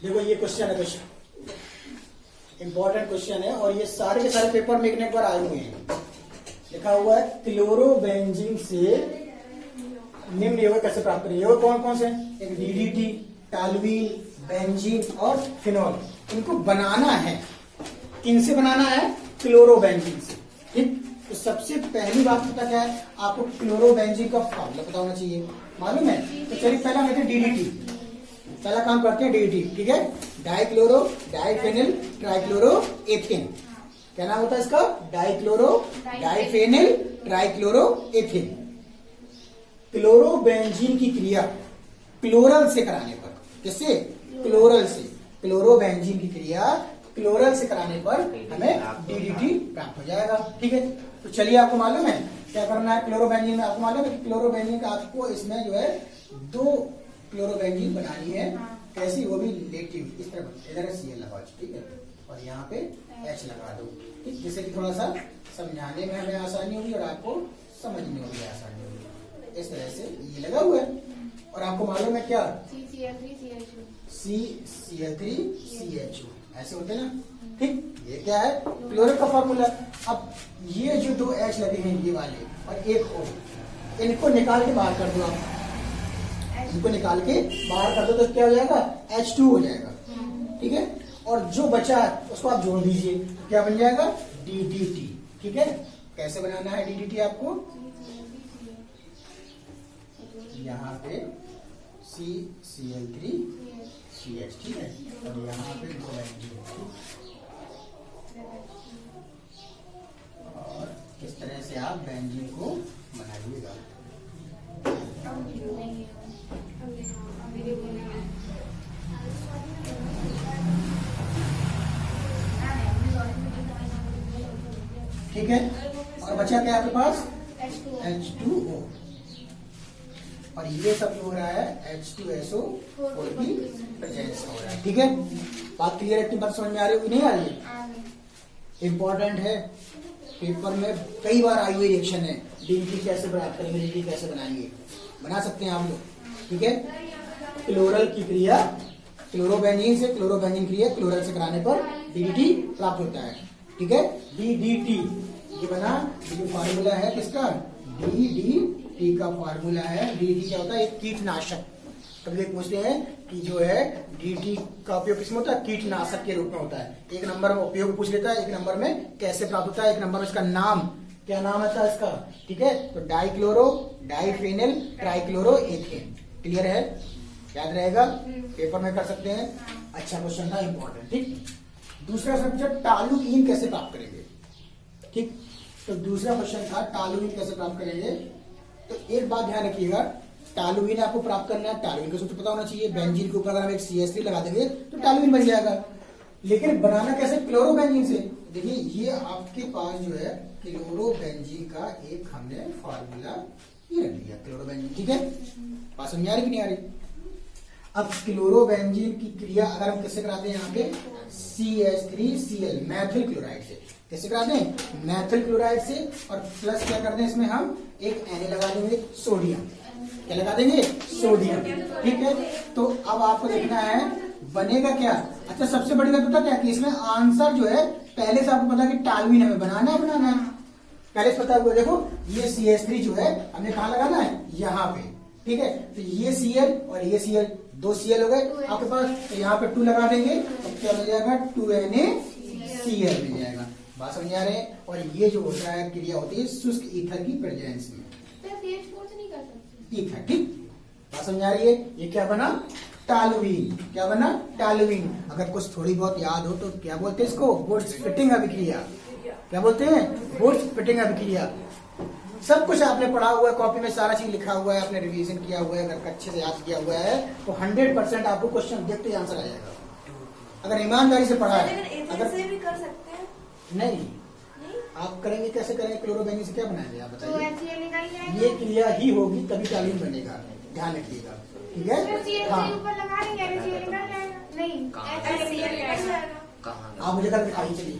देखो ये क्वेश्चन है, क्वेश्चन इंपॉर्टेंट क्वेश्चन है और ये सारे के सारे पेपर में एक न एक बार आए हुए हैं। लिखा हुआ है क्लोरोबेंजीन से निम्न यौगिक कैसे प्राप्त करें। यौगिक कौन कौन से हैं? एक डीडीटी, टॉल्यूइन, बेंजीन और फिनॉल। इनको बनाना है, किनसे बनाना है? क्लोरोबेंजीन से। ठीक, तो सबसे पहली बात पता क्या है आपको? क्लोरोबेंजीन का फॉर्मूला पता होना चाहिए, मालूम है? तो चलिए पहला मेथड डीडीटी, पहला काम करते हैं डीडीटी। ठीक है, डाइक्लोरो डाइफेनिल ट्राइक्लोरो एथेन। क्या नाम होता है इसका? Dichloro diphenyl trichloro ethane. Chlorobenzene की क्रिया क्लोरल से कराने पर, किससे? क्लोरल से। क्लोरोबेंजीन की क्रिया क्लोरल से कराने पर हमें डीडीटी प्राप्त हो जाएगा। ठीक है, तो चलिए आपको मालूम है क्या करना है क्लोरोबेंजीन में? आपको मालूम है कि क्लोरोबेंजीन का आपको इसमें जो है 2 क्लोरोबेंजीन बनानी है। कैसी? वो भी लेटिव, इस तरह इधर Cl लगाओ, ठीक है, और यहाँ पे H लगा दो। ठीक, जिससे कि थोड़ा सा समझाने में हमें आसानी होगी और आपको समझने में भी आसानी होगी। इस तरह से ये लगा हुआ है और आपको मालूम है क्या? CCl3CHO ऐसे होते हैं ना। ठीक, ये क्या है? क्लोरो का फॉर्मूला। अब ये जो 2 H लगे हैं ये वाले और एक O, इनको निकाल के बाहर कर दो आप। इनको निकाल के बाहर कर दो तो क्या हो जाएगा? H2 हो जाएगा। ठीक है, और जो बचा उसको आप जोड़ दीजिए, क्या बन जाएगा? DDT। ठीक है, कैसे बनाना है DDT आपको? यहाँ पे CCl3CH, ठीक है, और यहाँ पे 2 बेंजीन और इस तरह से आप बेंजीन को बनाइएगा। ठीक है, और बचा क्या आपके पास? H2O, और ये सब हो रहा है H2SO4 की प्रेजेंस हो रहा है। ठीक है, बात क्लियर है? बात समझ में आ रही होगी, नहीं आ रही है? इंपॉर्टेंट है, पेपर में कई बार आई हुई रिएक्शन है। डीडीटी कैसे प्राप्त करेंगे, डीडीटी कैसे बनाएंगे? बना सकते हैं आप लोग। ठीक है, क्लोरल की क्रिया क्लोरोबेंजीन से, क्लोरोबेंजीन क्रिया क्लोरल से कराने पर डीडीटी प्राप्त होता है। ठीक है, डीडीटी ये बना, ये जो फार्मूला है किसका? डीडीटी का फार्मूला है। डीडीटी क्या होता है? एक कीटनाशक। कभी पूछते हैं कि जो है डीडीटी का उपयोग किसमें होता है? कीटनाशक के रूप में होता है। एक नंबर में उपयोग पूछ लेता है, एक नंबर में कैसे प्राप्त होता है, एक नंबर में इसका नाम, क्या नाम है इसका? ठीक है, तो dichloro diphenyl trichloro ethane. Clear है? याद रहेगा, पेपर में कर सकते हैं। अच्छा क्वेश्चन था, इंपॉर्टेंट। ठीक, दूसरा सब्जेक्ट टॉल्यूइन कैसे प्राप्त करेंगे। ठीक, तो दूसरा क्वेश्चन था टॉल्यूइन कैसे प्राप्त करेंगे। तो एक बात ध्यान रखिएगा, टॉल्यूइन आपको प्राप्त करना है, टॉल्यूइन का सूत्र पता होना चाहिए। बेंजीन के ऊपर अगर हम एक CH3 लगा देंगे तो टॉल्यूइन बन जाएगा। लेकिन बनाना कैसे? क्लोरोबेंजीन से। देखिए ये आपके पास जो है क्लोरोबेंजीन का एक हमने फार्मूला ये रख दिया, क्लोरोबेंजीन। ठीक है, बात समझ आ रही कि नहीं आ रही? अब क्लोरोबेंजीन की क्रिया अगर हम किससे कराते हैं? यहाँ पे CH3Cl मैथिल क्लोराइड से। कैसे कराते हैं? मैथिल क्लोराइड से, और प्लस क्या करते हैं इसमें हम एक Na लगा देंगे, सोडियम। क्या लगा देंगे? सोडियम। ठीक है, तो अब आपको देखना है बनेगा क्या। अच्छा, सबसे बड़ी बात पता क्या कि इसमें आंसर जो है पहले से आपको पता कि टॉल्यूइन हमें बनाना है पहले से पता हुआ। देखो ये CH3 जो है हमें कहाँ लगाना है? यहाँ पे। ठीक है, तो ये Cl और ये Cl, 2 Cl हो गए आपके पास, तो यहाँ पे 2 लगा देंगे तो क्या मिल जाएगा? 2NaCl मिल जाएगा। बात समझ आ रहे हैं? और ये जो होता है क्रिया होती है शुष्क ईथर की प्रेजेंस में। ईथर। ठीक, बात समझ आ रही है? ये क्या बना? टॉल्यूइन। क्या बना? टॉल्यूइन। अगर कुछ थोड़ी बहुत याद हो तो क्या बोलते हैं इसको? वुड्स फिटिंग अभिक्रिया। क्या बोलते हैं? वुड्स फिटिंग अभिक्रिया। सब कुछ आपने पढ़ा हुआ है, कॉपी में सारा चीज लिखा हुआ है, आपने रिवीजन किया हुआ है, अगर अच्छे से याद किया हुआ है तो 100% आपको क्वेश्चन देखते ही आंसर आ जाएगा, अगर ईमानदारी से पढ़ा है। अगर से भी कर सकते हैं? नहीं, आप करेंगे कैसे करेंगे? क्लोरोबेंजीन से क्या बनाएंगे आप बताइए? ये क्रिया ही होगी तभी टॉल्यूइन बनेगा, ध्यान रखिएगा। ठीक है, हाँ, आप मुझे कल दिखाइए, चलिए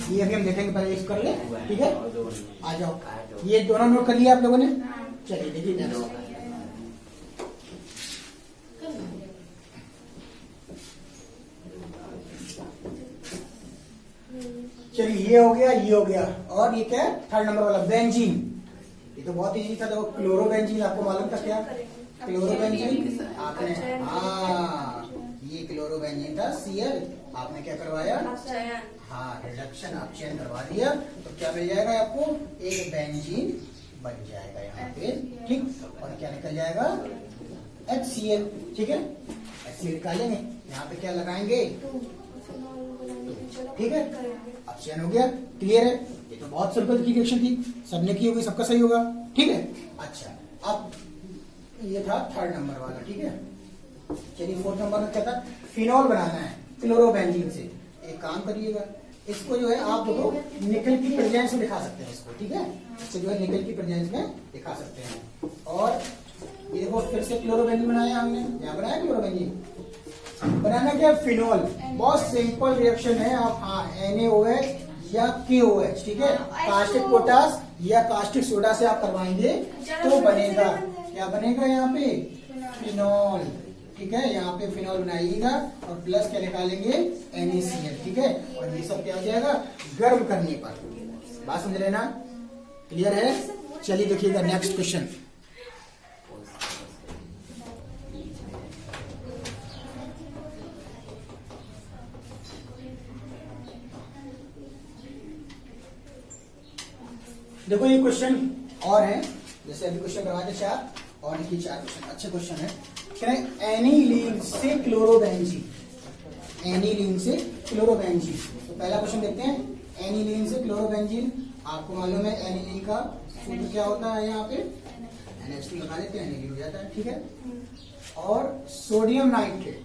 ये अभी हम देखेंगे, पहले इसको कर ले। ठीक है, आ जाओ। ये दोनों नोट कर लिया आप लोगों ने? चलिए देखिए। ये हो गया, ये हो गया, और ये क्या है थर्ड नंबर वाला बेंजीन। ये तो बहुत इजी था। देखो क्लोरोबेंजीन आपको मालूम था क्या? क्लोरोबेंजीन आपने, हाँ ये क्लोरोबेंजीन था Cl, आपने क्या करवाया? हाँ रिडक्शन, आप चयन करवा दिया, तो क्या मिल जाएगा आपको? एक बेंजीन बन जाएगा यहाँ पे, ठीक। और क्या निकल जाएगा? HCl, ठीक है। HCl निकालेंगे, यहाँ पे क्या लगाएंगे? ठीक है, अब चयन हो गया, क्लियर है। ये तो बहुत सिंपल की रिएक्शन थी, सबने की होगी, सबका सही होगा, ठीक है। अच्छा, अब ये था थर्ड नंबर वाला, ठीक है। चलिए फोर्थ नंबर में क्या था? फिनॉल बनाना है क्लोरोबेंजीन से। एक काम करिएगा, इसको जो है आप देखो निकल की प्रेजेंस में दिखा सकते हैं इसको, ठीक है। इसको जो है निकल की प्रेजेंस में दिखा सकते हैं। और ये देखो फिर से क्लोरोबेंजीन बनाया हमने, यहाँ बनाया क्लोरोबेंजीन। बनाना क्या? फिनॉल। बहुत सिंपल रिएक्शन है। आप हाँ NaOH या KOH, ठीक है, कास्टिक पोटास या कास्टिक सोडा से आप करवाएंगे तो बनेगा, क्या बनेगा यहाँ पे? फिनॉल, ठीक है। यहाँ पे फिनॉल बनाइएगा और प्लस क्या निकालेंगे? NaCl, ठीक है। और ये सब क्या हो जाएगा? गर्म करने पर। बात समझ लेना, क्लियर है। चलिए देखिएगा नेक्स्ट क्वेश्चन। देखो ये क्वेश्चन और है, जैसे अभी क्वेश्चन करवाते 4 और इनकी 4 क्वेश्चन अच्छे क्वेश्चन है। क्या है? एनिलीन से क्लोरोबेंजीन, एनिलीन से क्लोरोबेंजीन। तो पहला क्वेश्चन देखते हैं, एनिलीन से क्लोरोबेंजीन। आपको मालूम है एनिलीन का सूत्र क्या होता है? यहाँ पे NH2 लगा देते हैं, एनिलीन हो जाता है, ठीक है। और सोडियम नाइट्रेट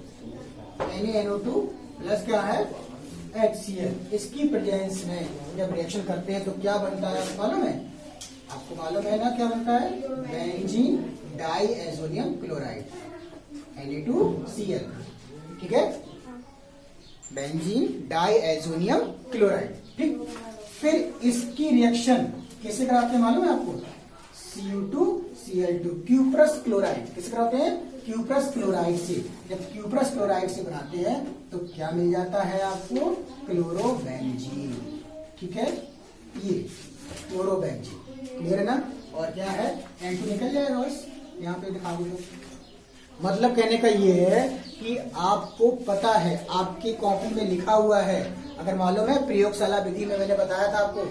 NaNO2 प्लस क्या है? HCl। इसकी प्रेजेंस में जब रिएक्शन करते हैं तो क्या बनता है आपको मालूम है? आपको मालूम है ना क्या बनता है? बेंजीन डाइएजोनियम क्लोराइड Na2Cl, ठीक है। बेंजीन डाइएजोनियम क्लोराइड, ठीक। फिर इसकी रिएक्शन कैसे कराते हैं मालूम है आपको? Cu2Cl2, cuprous chloride. किससे कराते हैं? क्यूप्रस क्लोराइड से। जब क्यूप्रस क्लोराइड से बनाते हैं तो क्या मिल जाता है आपको? क्लोरोबेंजीन, ठीक है। ये क्लोरोबेंजीन, क्लियर है ना। और क्या है? N2 निकल जाएगा बस, यहाँ पे दिखा दो। मतलब कहने का ये है कि आपको पता है, आपकी कॉपी में लिखा हुआ है। अगर मालूम है प्रयोगशाला विधि में मैंने बताया था आपको,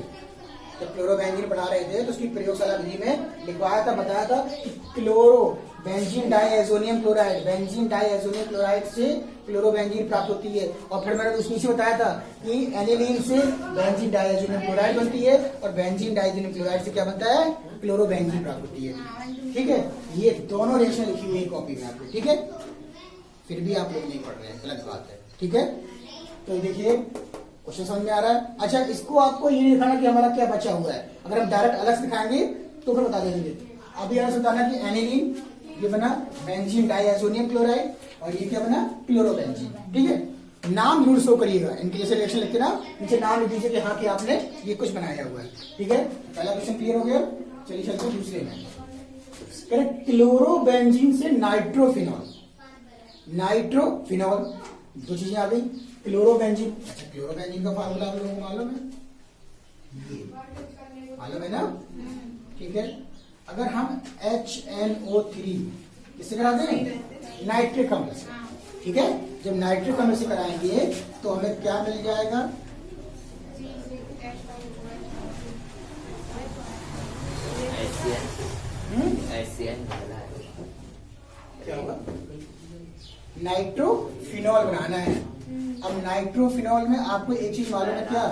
जब क्लोरोबेंजीन पढ़ा रहे थे तो उसकी प्रयोगशाला विधि में लिखवाया था, बताया था कि chloro benzene diazonium chloride, benzene diazonium chloride से क्लोरोबेंजीन प्राप्त होती है। और फिर मैंने उसमें से बताया था कि एनिलीन से बेंजीन डाइएजोनियम क्लोराइड बनती है और बेंजीन डाइएजोनियम क्लोराइड से क्या बनता है? क्लोरोबेंजीन प्राप्त होती है, ठीक है। ये दोनों रिएक्शन लिखी हुई है कॉपी में आपको, ठीक है। फिर भी आप लोग नहीं पढ़ रहे हैं, गलत बात है, ठीक है। तो देखिए क्वेश्चन समझ में आ रहा है। अच्छा, इसको आपको ये नहीं दिखाना कि हमारा क्या बचा हुआ है। अगर हम डायरेक्ट अलग से दिखाएंगे तो फिर बता देंगे। अभी अलग से बताना कि एनिलीन ये बना बेंजीन डाइएजोनियम क्लोराइड और ये क्या बना? क्लोरोबेंजीन, ठीक है। नाम जरूर शो करिएगा, इनके जैसे रिएक्शन लिखते ना नीचे नाम लिख दीजिए कि हाँ कि आपने ये कुछ बनाया हुआ है, ठीक है। पहला क्वेश्चन क्लियर हो गया। चलिए चलते हैं दूसरे में। क्लोरोबेंजीन से नाइट्रोफिनॉल, नाइट्रोफिनॉल दो चीजें आ गई। क्लोरोबेंजीन, अच्छा क्लोरोबेंजीन का फार्मूला आप लोगों को मालूम है? ये मालूम है ना, ठीक है। अगर हम HNO3 किससे कराते हैं? नाइट्रिक अम्ल से, ठीक है। जब नाइट्रिक अम्ल से कराएंगे तो हमें क्या मिल जाएगा? क्या होगा? नाइट्रोफिनॉल बनाना है। अब नाइट्रोफिनॉल में आपको एक चीज मालूम है क्या?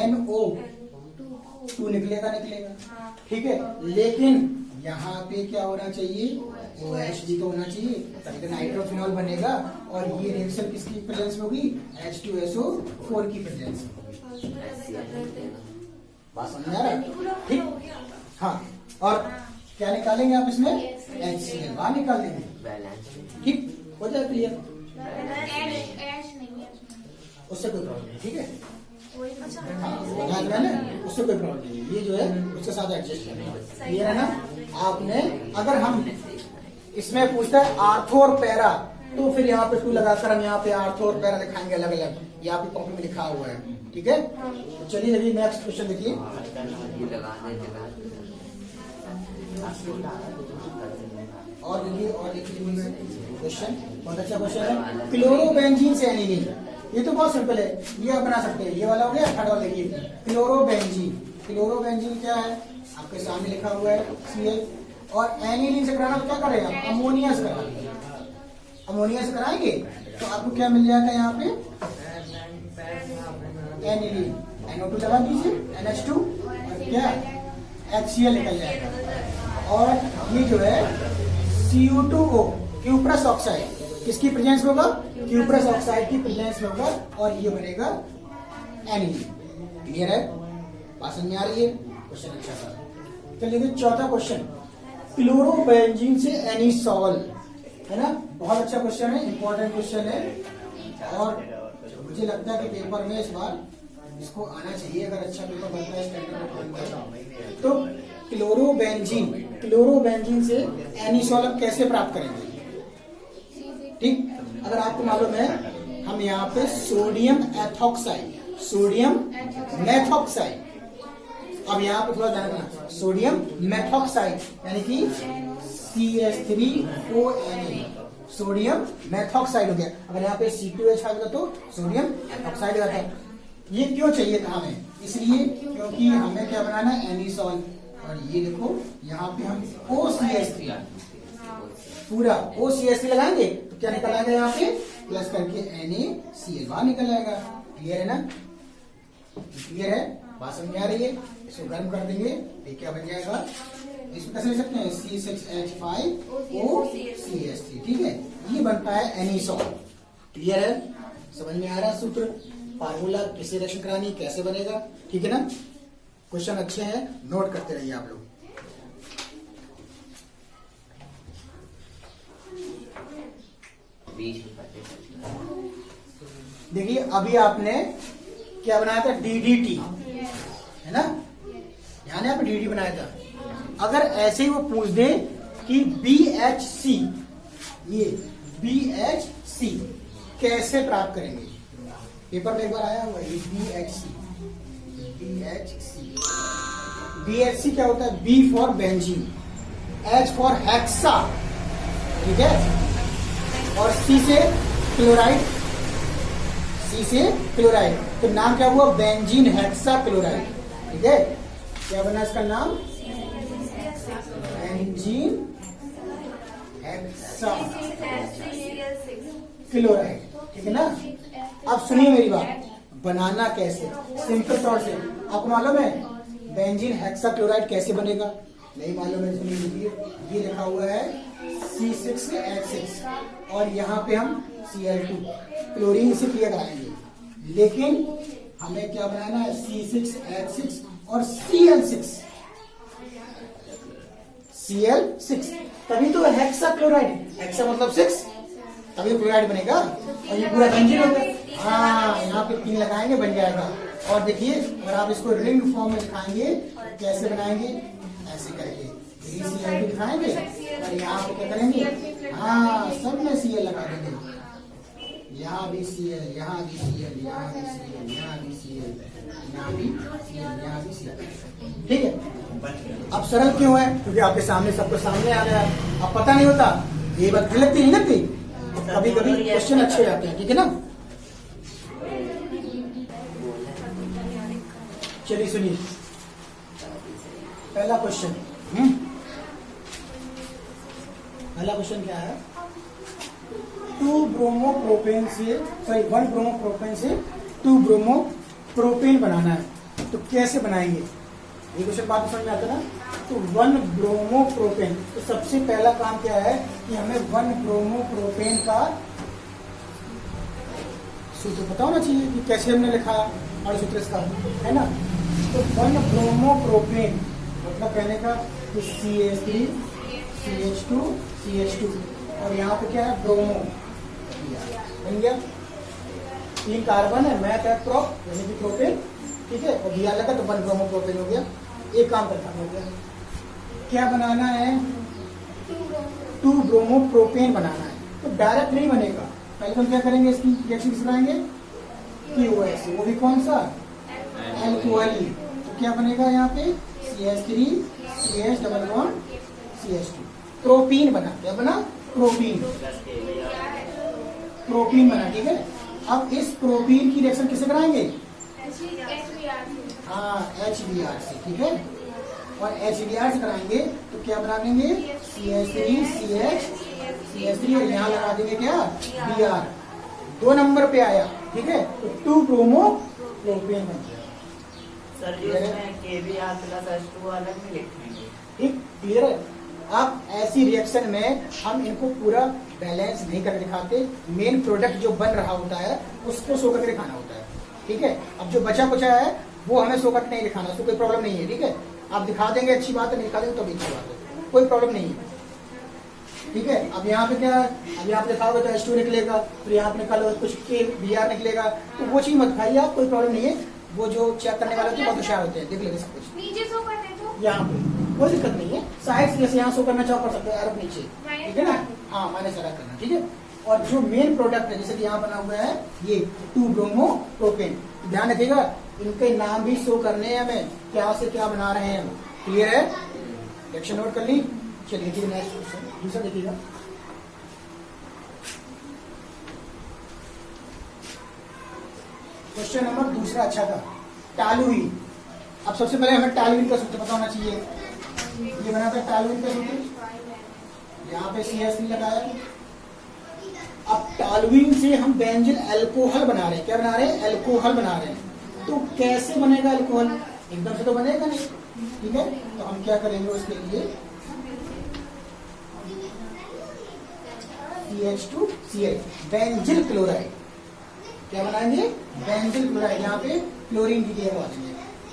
NO2 निकलेगा, ठीक है। लेकिन यहाँ पे क्या होना चाहिए? OH भी तो होना चाहिए, तभी नाइट्रोफिनॉल बनेगा। और ये रिएक्शन किसकी प्रेजेंस में होगी? H2SO4 की प्रेजेंस में होगी। बात समझ में आ रहा है? ठीक, हाँ। और क्या निकालेंगे आप इसमें? HCl बाहर निकाल देंगे, ठीक हो जाए क्लियर। उससे कोई प्रॉब्लम नहीं, ठीक है। हाँ, उससे कोई प्रॉब्लम नहीं, ये जो है उसके साथ एडजस्ट करना है, क्लियर है ना। आपने अगर हम इसमें पूछता है आर्थो और पैरा तो फिर यहाँ पे 2 लगाकर हम यहाँ पे अर्थ और पैरा लिखाएंगे अलग अलग, यहाँ पे कॉपी में लिखा हुआ है, ठीक है। तो चलिए देखिए नेक्स्ट क्वेश्चन देखिए। और देखिए क्वेश्चन बहुत अच्छा क्वेश्चन है। क्लोरोबेंजीन से एनिलीन, ये तो बहुत सिंपल है, ये आप बना सकते हैं। ये वाला हो गया, थर्ड वाला देखिए क्लोरोबेंजीन। क्लोरोबेंजीन क्या है आपके सामने लिखा हुआ है Cl, और एनिलीन से कराना तो क्या करेगा, अमोनिया से कराएंगे। अमोनिया से कराएंगे तो आपको क्या मिल जाएगा यहाँ पे एनिलीन, NO2 लगा दीजिए, NH2 और क्या HCl निकल जाएगा। और ये जो है CO2O क्यूप्रस ऑक्साइड, किसकी प्रेजेंस में होगा, क्यूप्रस ऑक्साइड की प्रेजेंस में होगा, और ये बनेगा एनिलीन। क्लियर है, बात समझ में आ रही है, क्वेश्चन अच्छा था। चलिए देखिए चौथा क्वेश्चन, क्लोरोबेंजीन से एनिसॉल, है ना, बहुत अच्छा क्वेश्चन है, इंपॉर्टेंट क्वेश्चन है, और मुझे लगता है कि पेपर में इस बार इसको आना चाहिए, अगर अच्छा पेपर बनता है स्टैंडर्ड। तो क्लोरोबेंजीन से एनिसॉल हम कैसे प्राप्त करेंगे, ठीक। अगर आपको मालूम है, हम यहाँ पे सोडियम एथॉक्साइड, सोडियम मेथॉक्साइड, अब यहाँ पे थोड़ा ध्यान रखना, सोडियम मेथॉक्साइड यानी कि CH3ONA, सोडियम मेथॉक्साइड हो गया। अगर यहाँ पे C2H आ गया तो सोडियम एथॉक्साइड आता है। ये क्यों चाहिए था हमें, इसलिए क्योंकि हमें क्या बनाना है, एनिसॉल। और ये देखो यहाँ पे हम OCH3, पूरा OCH3 लगाएंगे तो क्या निकल आएगा, यहाँ पे प्लस करके NaCl बाहर निकल आएगा। क्लियर है ना, क्लियर है, बात समझ में आ रही है। इसको गर्म कर देंगे, ये क्या बन जाएगा, इसको कैसे लिख सकते हैं, C6H5OCH3, ठीक है, ये बनता है एनिसॉल। क्लियर है, समझ में आ रहा है सूत्र, फार्मूला किसे रिएक्शन करानी, कैसे बनेगा, ठीक है ना। क्वेश्चन अच्छे हैं, नोट करते रहिए आप लोग। देखिए अभी आपने क्या बनाया था, DDT, है ना, ध्यान है, आपने DDT बनाया था। अगर ऐसे ही वो पूछ दे कि BHC, ये BHC कैसे प्राप्त करेंगे, पेपर में एक बार आया हुआ है BHC। BHC क्या होता है, B for benzene, H for hexa, ठीक है, और C से क्लोराइड, C से क्लोराइड, तो नाम क्या हुआ, बेंजीन हेक्सा क्लोराइड, ठीक है। क्या बना इसका नाम, बेंजीन हेक्सा क्लोराइड, ठीक है ना। अब सुनिए मेरी बात, बनाना कैसे, सिंपल तौर से आपको मालूम है बेंजीन हेक्सा क्लोराइड कैसे बनेगा, नहीं मालूम है, सुनिए, ये लिखा हुआ है C6H6 और यहाँ पे हम Cl2, क्लोरीन से क्लियर कराएंगे, लेकिन हमें क्या बनाना है, C6H6 और Cl6, तभी तो हेक्सा क्लोराइड, हेक्सा मतलब 6, तभी क्लोराइड बनेगा, और ये पूरा बेंजीन होगा। हाँ, यहाँ पे 3 लगाएंगे, बन जाएगा। और देखिए अगर आप इसको रिंग फॉर्म में दिखाएंगे, कैसे बनाएंगे, ऐसे करके Cl2 दिखाएंगे, और यहाँ पे क्या करेंगे, हाँ सब में Cl लगा देंगे, यहाँ भी Cl, यहाँ भी Cl, यहाँ भी Cl, यहाँ भी Cl, यहाँ भी Cl, यहाँ भी Cl, ठीक है। अब सरल क्यों है, क्योंकि आपके सामने, सबको सामने आ रहा है, अब पता नहीं होता, ये बात लगती नहीं लगती, कभी कभी क्वेश्चन अच्छे आते हैं, ठीक है ना। चलिए सुनिए पहला क्वेश्चन, पहला क्वेश्चन क्या है, 1 ब्रोमोप्रोपेन से 2 ब्रोमोप्रोपेन बनाना है, तो कैसे बनाएंगे, ये क्वेश्चन बात समझ में आता है ना। तो 1 ब्रोमोप्रोपेन, तो सबसे पहला काम क्या है कि हमें 1 ब्रोमोप्रोपेन का सूत्र पता होना चाहिए कि कैसे हमने लिखा, और सूत्र इसका है ना। तो 1 ब्रोमोप्रोपेन मतलब कहने का कि CH3 CH2 CH2, और यहाँ पे क्या है, ब्रोमो बन गया, 3 कार्बन है, मैथ है प्रोप यानी कि प्रोपेन, ठीक है, और दिया लगा तो 1 ब्रोमोप्रोपेन हो गया। एक काम करता हो गया, क्या बनाना है, 2 ब्रोमोप्रोपेन बनाना है, तो डायरेक्ट नहीं बनेगा, पहले हम क्या करेंगे, इसकी रिएक्शन किस कराएंगे, KOH, वो भी कौन सा, अल्कोहल। तो क्या बनेगा यहाँ पे, CH3 CH double bond CH2, propene बना। क्या बना, प्रोपीन, प्रोपीन बना। ठीक है, अब इस प्रोपीन की रिएक्शन किससे कराएंगे, हाँ HBr से। ठीक है, और HBr से कराएंगे तो क्या बना देंगे, CH3 CH3 और यहाँ लगा देंगे क्या, Br, 2 नंबर पे आया। ठीक है, तो 2 ब्रोमो प्रोपेन बन गया। सर जी इसमें KBr प्लस H2 अलग नहीं लिखेंगे, ठीक, क्लियर है। अब ऐसी रिएक्शन में हम इनको पूरा बैलेंस नहीं करके दिखाते, मेन प्रोडक्ट जो बन रहा होता है उसको शो करके दिखाना होता है। ठीक है, अब जो बचा कुचा है वो हमें शो करके नहीं दिखाना, उसको कोई प्रॉब्लम नहीं है। ठीक है, आप दिखा देंगे अच्छी बात है, नहीं दिखा देंगे तो भी अच्छी बात है, कोई प्रॉब्लम नहीं है। ठीक है, अब यहाँ पे क्या है, अब यहाँ पे लिखा होगा तो H2 निकलेगा, फिर यहाँ पे निकालो कुछ KBr निकलेगा, तो वो चीज मत दिखाइए आप, कोई प्रॉब्लम नहीं है। वो जो चेक करने वाले होते हैं बहुत होशियार होते हैं, देख लेंगे सब कुछ। नीचे शो कर दे तो यहाँ पे कोई दिक्कत नहीं है, साइड से जैसे यहाँ शो करना चाहो कर सकते हैं, अरब नीचे। ठीक है ना, हाँ माइनस अलग करना। ठीक है, और जो मेन प्रोडक्ट है जैसे कि यहाँ बना हुआ है ये 2 ब्रोमो प्रोपेन, ध्यान रखिएगा इनके नाम भी शो करने हैं हमें, क्या से क्या बना रहे हैं हम। क्लियर है, रिएक्शन नोट कर ली। चलिए ठीक है, नेक्स्ट क्वेश्चन दूसरा देखिएगा। क्वेश्चन नंबर दूसरा अच्छा था, टॉलुइन। अब सबसे पहले हमें टॉलुइन का सूत्र पता होना चाहिए। ये बना था टॉलुइन का सूत्र, यहाँ पे CH3 लगाया। अब टॉलुइन से हम बेंजिल अल्कोहल बना रहे हैं। क्या बना रहे हैं, अल्कोहल बना रहे हैं। तो कैसे बनेगा अल्कोहल, एकदम से तो बनेगा नहीं। ठीक है, तो हम क्या करेंगे उसके लिए, CH2CH बेंजिल क्लोराइड। क्या बनाएंगे, बेंजिल क्लोराइड, यहाँ पे क्लोरीन की जगह देंगे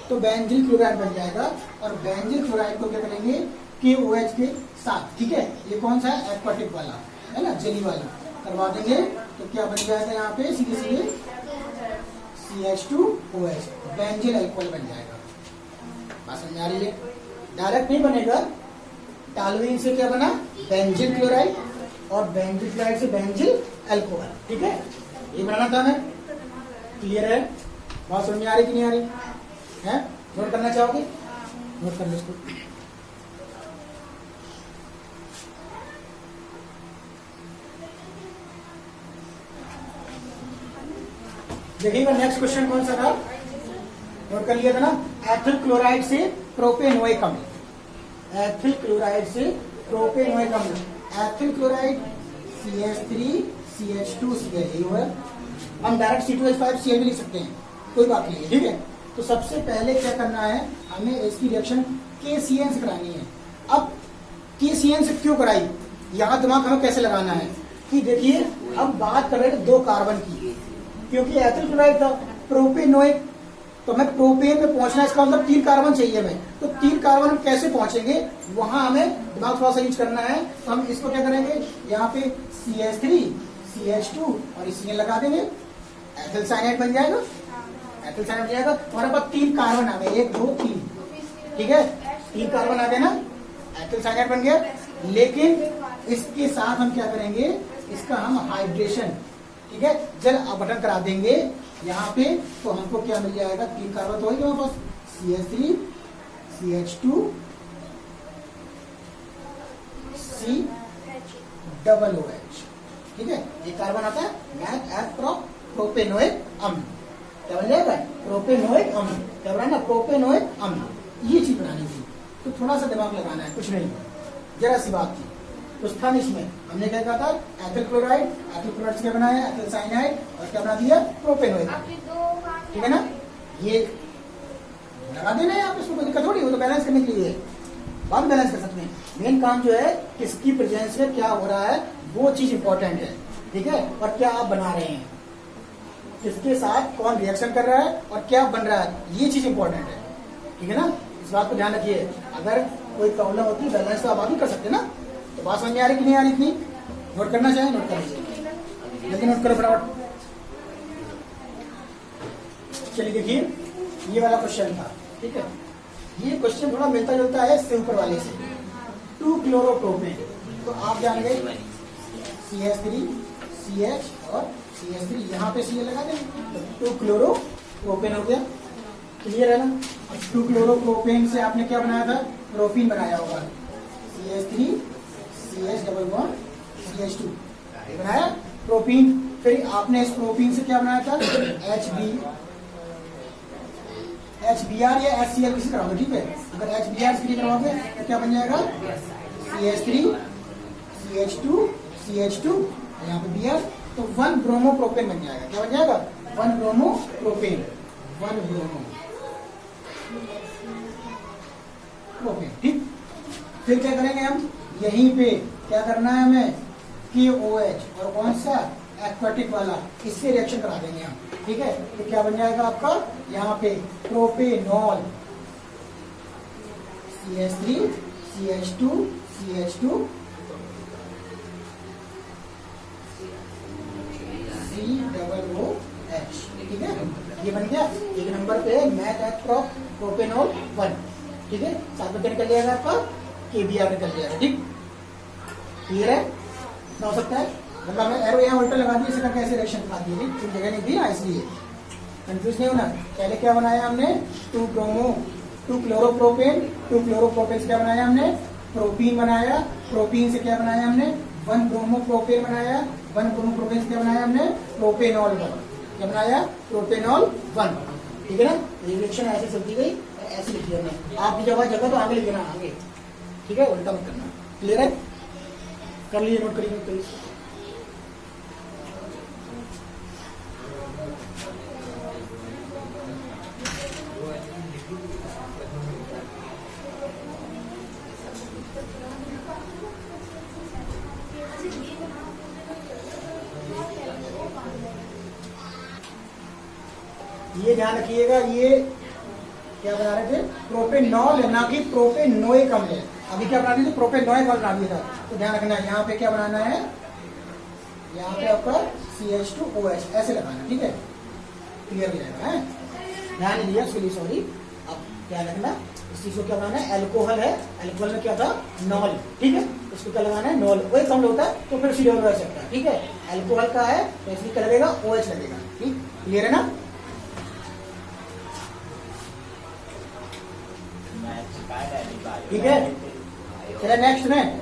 तो बेंजिल क्लोराइड बन जाएगा। और बेंजिल क्लोराइड को क्या करेंगे, KOH के साथ। ठीक है, ये कौन सा है, एक्वाटिक वाला है ना, जेली वाला करवा देंगे तो क्या बन जाएगा, यहाँ पे सीधे सीधे CH2OH बेंजिल अल्कोहल बन जाएगा। बात समझ आ रही है, डायरेक्ट नहीं बनेगा। टॉलुइन से क्या बना, बेंजिल क्लोराइड, और बेंजिल क्लोराइड से बेंजिल अल्कोहल। ठीक है, ये बनाना था हमें। क्लियर है, बात समझ में आ रही कि नहीं आ रही है, नोट करना चाहोगे, नोट कर लो इसको। देखिएगा नेक्स्ट क्वेश्चन कौन सा था, नोट कर लिया था ना, एथिल क्लोराइड से प्रोपेनोइक अम्ल। एथिल क्लोराइड से प्रोपेनोइक अम्ल, एथिल क्लोराइड CH3 CH2 यही हुआ। हम डायरेक्ट C2H5Cl भी लिख सकते हैं, कोई बात नहीं है। ठीक है, तो सबसे पहले क्या करना है, हमें इसकी रिएक्शन KCN से करानी है। अब KCN से क्यों कराई, यहाँ दिमाग हमें कैसे लगाना है कि देखिए हम बात कर रहे हैं 2 कार्बन की, क्योंकि एथिल क्लोराइड था प्रोपेनोइक, तो हमें प्रोपेन में पहुंचना है, इसका मतलब 3 कार्बन चाहिए हमें। तो 3 कार्बन हम कैसे पहुंचेंगे, वहां हमें दिमाग थोड़ा सा यूज करना है। तो हम इसको क्या करेंगे, यहाँ पे CH3 CH2 और इसी लगा देंगे, एथिल साइनाइड बन जाएगा। एथिल साइनाइड बन जाएगा, हमारे पास 3 कार्बन आ गए, 1 2 3। ठीक है, 3 कार्बन आ गए ना, एथिल साइनाइड बन गया। लेकिन इसके साथ हम क्या करेंगे, इसका हम हाइड्रेशन, ठीक है, जल अपघटन करा देंगे यहाँ पे, तो हमको क्या मिल जाएगा, 3 कार्बन तो होगी हमारे पास, CH3 CH2 C double OH। ठीक है, एक कार्बन आता है मैथ एट प्रोपेनोइक अम्ल, क्या बन जाएगा, प्रोपेनोइक अम्ल। क्या बनाना, प्रोपेनोइक अम्ल, ये चीज बनानी थी। तो थोड़ा सा दिमाग लगाना है, कुछ नहीं, जरा सी बात थी। कुछ था नहीं इसमें, हमने क्या कहा था, एथिल क्लोराइड, एथिल क्लोराइड से क्या बनाया, एथिल साइनाइड, और क्या बना दिया, प्रोपेनोइक। ठीक है ना, ये लगा देना है आप, इसको कोई दिक्कत थोड़ी, वो तो बैलेंस करने के लिए है, बाद में बैलेंस कर सकते हैं। मेन काम जो है किसकी प्रेजेंस में क्या हो रहा है, वो चीज इंपॉर्टेंट है। ठीक है, और क्या आप बना रहे हैं, किसके साथ कौन रिएक्शन कर रहा है और क्या बन रहा है, ये चीज इंपॉर्टेंट है। ठीक है ना, इस बात को ध्यान रखिए। अगर कोई प्रॉब्लम होती है बैलेंस तो आप आगे कर सकते ना। तो बात समझ में आ रही कि नहीं आ रही इतनी, नोट करना चाहे नोट कर लीजिए, लेकिन नोट करो फटाफट। चलिए देखिए, ये वाला क्वेश्चन था। ठीक है, ये क्वेश्चन थोड़ा मिलता जुलता है इससे ऊपर वाले से, 2 क्लोरोप्रोपेन। तो आप जान गए CH3 CH और CH3, यहाँ पे Cl लगा देंगे तो 2 क्लोरो प्रोपेन हो गया। क्लियर है ना? 2 क्लोरो प्रोपेन से आपने क्या बनाया था? प्रोपीन बनाया होगा। CH3 CH double bond CH2 बनाया प्रोपीन। फिर आपने इस प्रोपीन से क्या बनाया था? HBr या HCl किसी कराओगे, ठीक है। अगर HBr से करवाओगे तो क्या बन जाएगा? CH3 CH2 CH2 यहाँ पे Br, तो 1 ब्रोमो प्रोपेन बन जाएगा। क्या बन जाएगा? 1 ब्रोमो प्रोपेन, 1 ब्रोमो प्रोपेन, ठीक। फिर क्या करेंगे हम? यहीं पे क्या करना है हमें? KOH और कौन सा? एक्वाटिक वाला, इससे रिएक्शन करा देंगे हम, ठीक है। तो क्या बन जाएगा आपका? यहाँ पे propanol CH3 CH2 CH2 COOH, ठीक है। ये बन गया। एक नंबर पे मैथ एक्ट ऑफ प्रोपेनॉल 1, ठीक है। साथ में निकल जाएगा आपका KBr निकल जाएगा, ठीक। क्लियर है? ना हो सकता है मतलब हमें एरो यहाँ उल्टा लगा दिया, इसे करके ऐसे रिएक्शन करा दिए, ठीक। जगह नहीं दी ना, इसलिए कंफ्यूज नहीं होना। पहले क्या बनाया हमने? 2 क्लोरोप्रोपेन, 2 क्लोरोप्रोपेन से क्या बनाया हमने? प्रोपीन बनाया। प्रोपीन से क्या बनाया हमने? 1 ब्रोमोप्रोपेन बनाया। 1 ब्रोमोप्रोपेन से क्या बनाया हमने? प्रोपेनॉल 1। क्या बनाया? प्रोपेनॉल 1, ठीक है ना। रिएक्शन ऐसे चलती गई, ऐसे लिखी हमने। आप जगह तो आगे लिख देना, आगे, ठीक है, उल्टा मत करना। क्लियर है? कर लिए, नोट करिए प्लीज। ये ध्यान रखिएगा, ये क्या बना रहे थे? प्रोपेनॉल है, ना कि प्रोपेनोइक अम्ल है। अभी क्या बना दिया था? प्रोपेनोइक अम्ल बना दिया था। तो ध्यान रखना, यहाँ पे क्या बनाना है? यहाँ पे आपका CH2OH ऐसे लगाना, ठीक है। क्लियर हो जाएगा, है? ध्यान दिया, उसके लिए सॉरी। अब क्या रखना? इस चीज को क्या बनाना है? एल्कोहल है, एल्कोहल में क्या था? नॉल, ठीक है। इसको क्या लगाना है? नॉल। OH अम्ल होता है तो फिर COOH लगता है, ठीक है। एल्कोहल का है तो इसलिए क्या लगेगा? OH लगेगा, ठीक। क्लियर है ना? ठीक है। चलिए नेक्स्ट में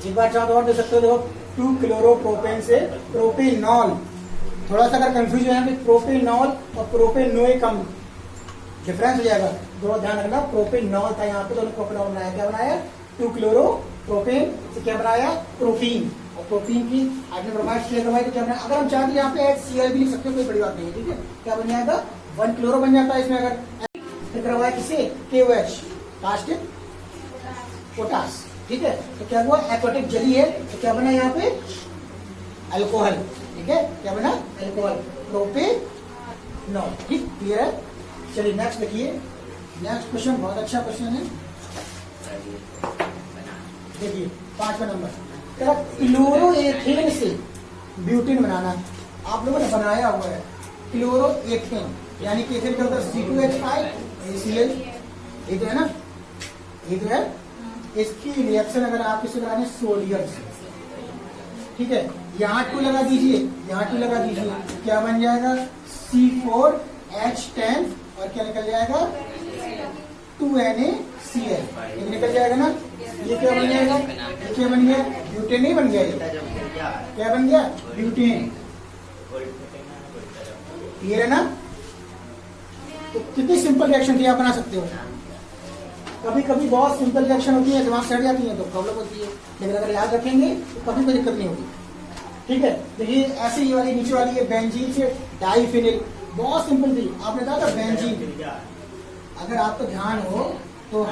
एक बार चाहो तो और दे सकते हो। देखो 2 क्लोरोप्रोपेन से प्रोपेनॉल, थोड़ा सा अगर कंफ्यूज हो जाए प्रोपेनॉल और प्रोपेनोइक अम्ल डिफरेंस हो जाएगा। थोड़ा ध्यान रखना, प्रोपेनॉल था यहाँ पे, दोनों प्रोपेनॉल बनाया। क्या बनाया? 2 क्लोरोप्रोपेन से क्या बनाया? प्रोपीन। और प्रोपीन की आपने प्रोवाइड किया करवाई तो क्या बनाया? अगर हम चाहते यहाँ पे HCl भी लिख सकते हो, कोई बड़ी बात नहीं है, ठीक है। क्या बन जाएगा? 1 क्लोरो बन जाता है इसमें। अगर फिर करवाया किसे? KOH, लास्ट पोटास, ठीक है। तो क्या हुआ? एक्वाटिक जली है तो क्या बना यहाँ पे? अल्कोहल, ठीक है। क्या बना? अल्कोहल, प्रोपेनॉल, ठीक। क्लियर है? चलिए नेक्स्ट देखिए। नेक्स्ट क्वेश्चन बहुत अच्छा क्वेश्चन है, देखिए 5वां नंबर। क्लोरोएथेन से ब्यूटेन बनाना आप लोगों ने बनाया हुआ है। क्लोरोएथेन यानी कि एथेन क्या होता है? C2H5 HCl, ये तो है ना, ये तो है। इसकी रिएक्शन अगर आप इसे लगाने सोडियम से, ठीक है। यहाँ 2 लगा दीजिए, यहाँ 2 लगा दीजिए, क्या बन जाएगा? C4H10 और क्या निकल जाएगा? 2NaCl, ये निकल जाएगा ना। ये क्या बन जाएगा? ये क्या बन गया? ब्यूटेन नहीं बन गया, ये क्या बन गया? ब्यूटेन। क्लियर है ना? तो कितनी सिंपल रिएक्शन थी, आप बना सकते हो। कभी कभी बहुत सिंपल रिएक्शन होती है, दिमाग से हट जाती है तो प्रॉब्लम होती है, लेकिन अगर याद रखेंगे तो कभी कोई दिक्कत नहीं होगी, ठीक है। देखिए ऐसे ही वाली नीचे वाली है बेंजीन से डाइफिनिल, बहुत सिंपल थी। आपने कहा था बेंजीन, अगर आपको ध्यान हो तो